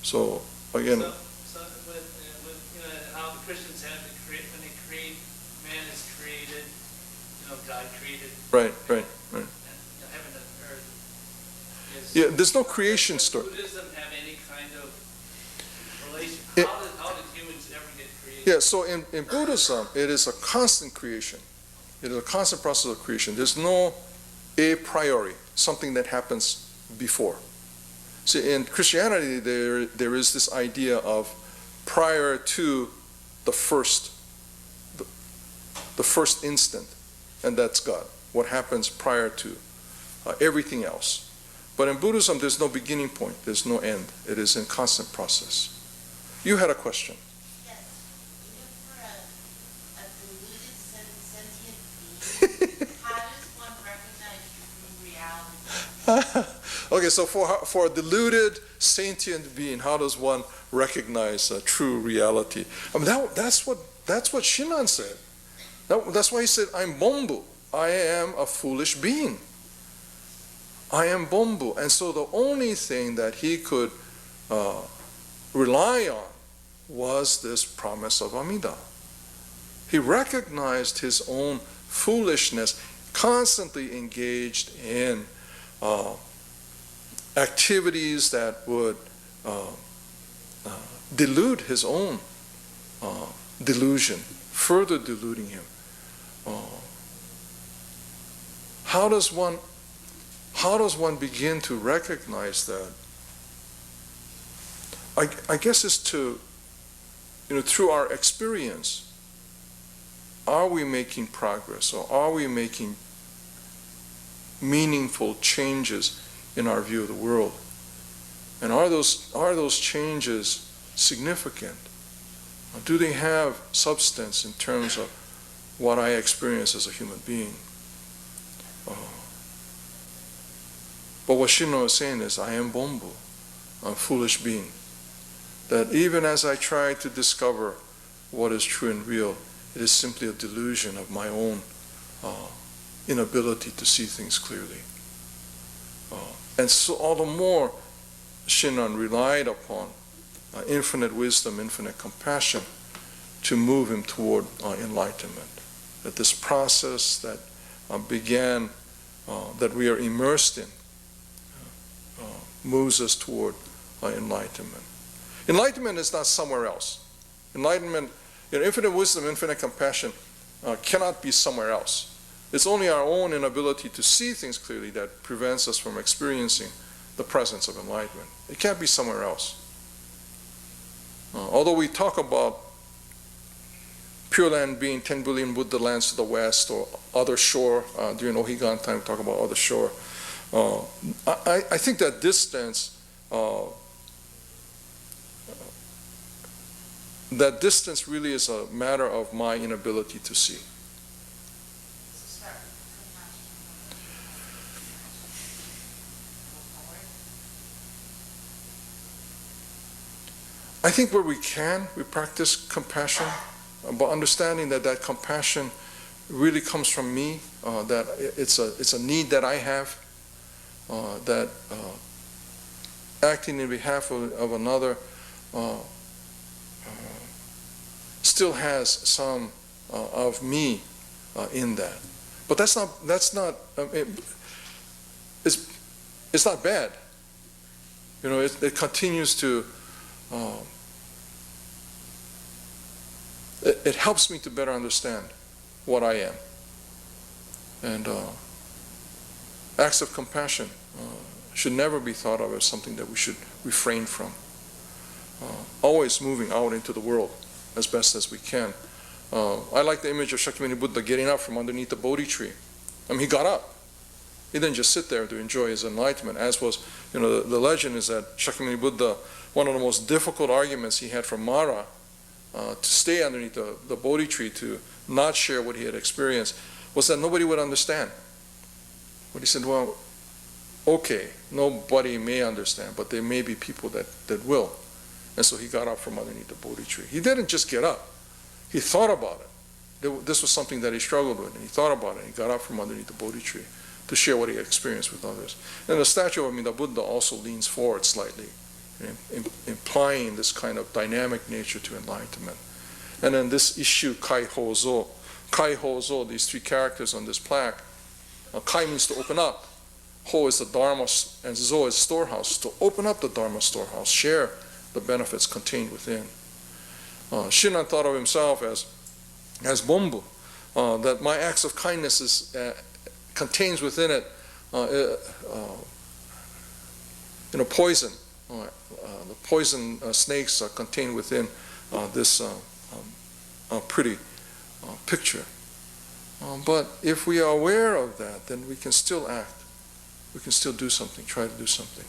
So again, so with how the Christians have to create, when they create, man is created, God created. right. And heaven and earth. Yeah, there's no creation story. Does Buddhism have any kind of relation? How did humans ever get created? Yeah, so in Buddhism, it is a constant creation. It is a constant process of creation. There's no a priori, something that happens before. See, in Christianity, there is this idea of prior to the first instant, and that's God. What happens prior to everything else. But in Buddhism, there's no beginning point. There's no end. It is in constant process. You had a question. Yes. Even for a deluded sentient being, how does one recognize true reality? Okay, so for a deluded sentient being, how does one recognize true reality? I mean, that's what Shinran said. That's why he said, "I'm Bombu. I am a foolish being. I am Bombu." And so the only thing that he could rely on was this promise of Amida. He recognized his own foolishness, constantly engaged in activities that would delude his own delusion, further deluding him. How does one begin to recognize that? I guess it's to, through our experience. Are we making progress, or are we making meaningful changes in our view of the world? And are those changes significant? Do they have substance in terms of what I experience as a human being? But what Shinran is saying is, I am Bombu, I'm a foolish being. That even as I try to discover what is true and real, it is simply a delusion of my own inability to see things clearly. And so all the more Shinran relied upon infinite wisdom, infinite compassion to move him toward enlightenment. That this process that began, that we are immersed in, moves us toward enlightenment. Enlightenment is not somewhere else. Enlightenment, infinite wisdom, infinite compassion cannot be somewhere else. It's only our own inability to see things clearly that prevents us from experiencing the presence of enlightenment. It can't be somewhere else. Although we talk about Pure Land being 10 billion Buddha lands to the west, or other shore, during Ohigan time we talk about other shore. I think that distance really is a matter of my inability to see. I think where we can, we practice compassion, but understanding that compassion really comes from me, that it's a need that I have, that acting in behalf of another still has some of me in that. But that's not it's not bad. It continues to it helps me to better understand what I am. And acts of compassion should never be thought of as something that we should refrain from. Always moving out into the world as best as we can. I like the image of Shakyamuni Buddha getting up from underneath the Bodhi tree. I mean, he got up. He didn't just sit there to enjoy his enlightenment, as was, the legend is that Shakyamuni Buddha, one of the most difficult arguments he had from Mara, to stay underneath the Bodhi tree, to not share what he had experienced, was that nobody would understand. But he said, well, okay, nobody may understand, but there may be people that will. And so he got up from underneath the Bodhi tree. He didn't just get up. He thought about it. This was something that he struggled with, and he thought about it. He got up from underneath the Bodhi tree to share what he had experienced with others. And the statue of Amida Buddha also leans forward slightly implying this kind of dynamic nature to enlightenment. And then this issue, Kai Hozo. Kai Hozo, these three characters on this plaque. Kai means to open up. Ho is the Dharma, and Zo is storehouse. To open up the Dharma storehouse, share the benefits contained within. Shinran thought of himself as Bombu, that my acts of kindness contains within it poison. The poison snakes are contained within this pretty picture. But if we are aware of that, then we can still act. We can still do something, try to do something.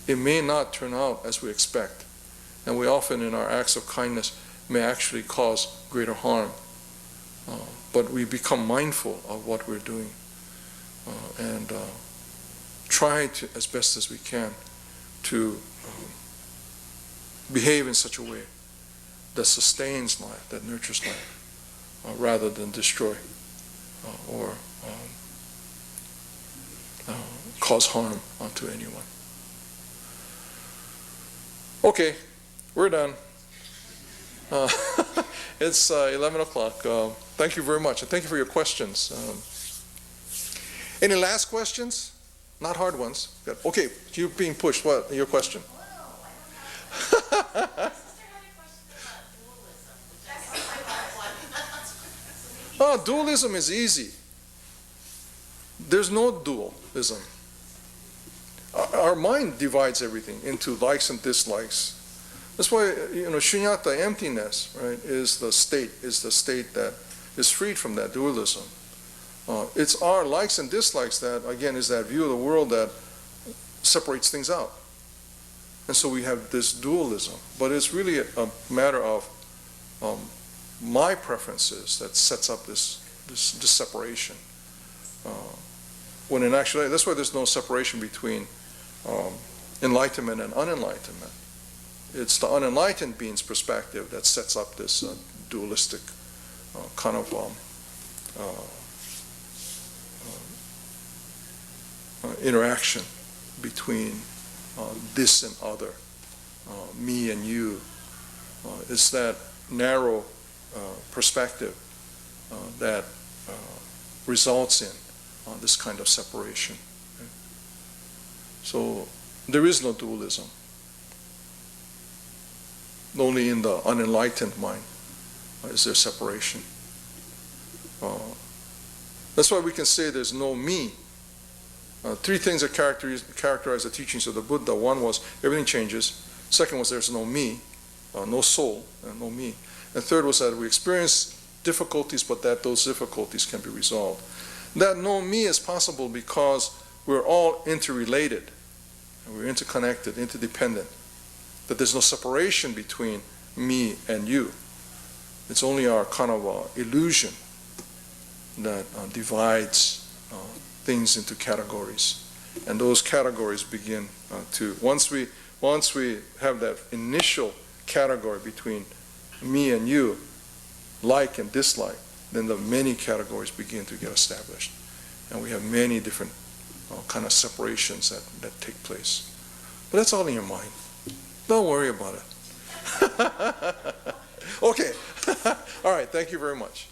It may not turn out as we expect, and we often in our acts of kindness may actually cause greater harm. But we become mindful of what we're doing and try to, as best as we can, to behave in such a way that sustains life, that nurtures life, rather than destroy or cause harm to anyone. Okay, we're done. It's 11 o'clock. Thank you very much, and thank you for your questions. Any last questions? Not hard ones. Good. Okay, you're being pushed. What? Your question? Oh, dualism is easy. There's no dualism. Our mind divides everything into likes and dislikes. That's why, shunyata, emptiness, right, is the state that is freed from that dualism. It's our likes and dislikes that, again, is that view of the world that separates things out. And so we have this dualism. But it's really a matter of my preferences that sets up this separation. When in actuality, that's why there's no separation between enlightenment and unenlightenment. It's the unenlightened being's perspective that sets up this dualistic kind of interaction between this and other, me and you. It's that narrow perspective that results in this kind of separation. Okay? So there is no dualism. Only in the unenlightened mind is there separation. That's why we can say there's no me. Three things that characterize the teachings of the Buddha. One was everything changes. Second was there's no me, no soul, and no me. And third was that we experience difficulties, but that those difficulties can be resolved. That no me is possible because we're all interrelated, and we're interconnected, interdependent. That there's no separation between me and you. It's only our kind of illusion that divides things into categories, and those categories begin to once we have that initial category between me and you, like and dislike, then the many categories begin to get established, and we have many different kind of separations that take place. But that's all in your mind. Don't worry about it. Okay. All right. Thank you very much.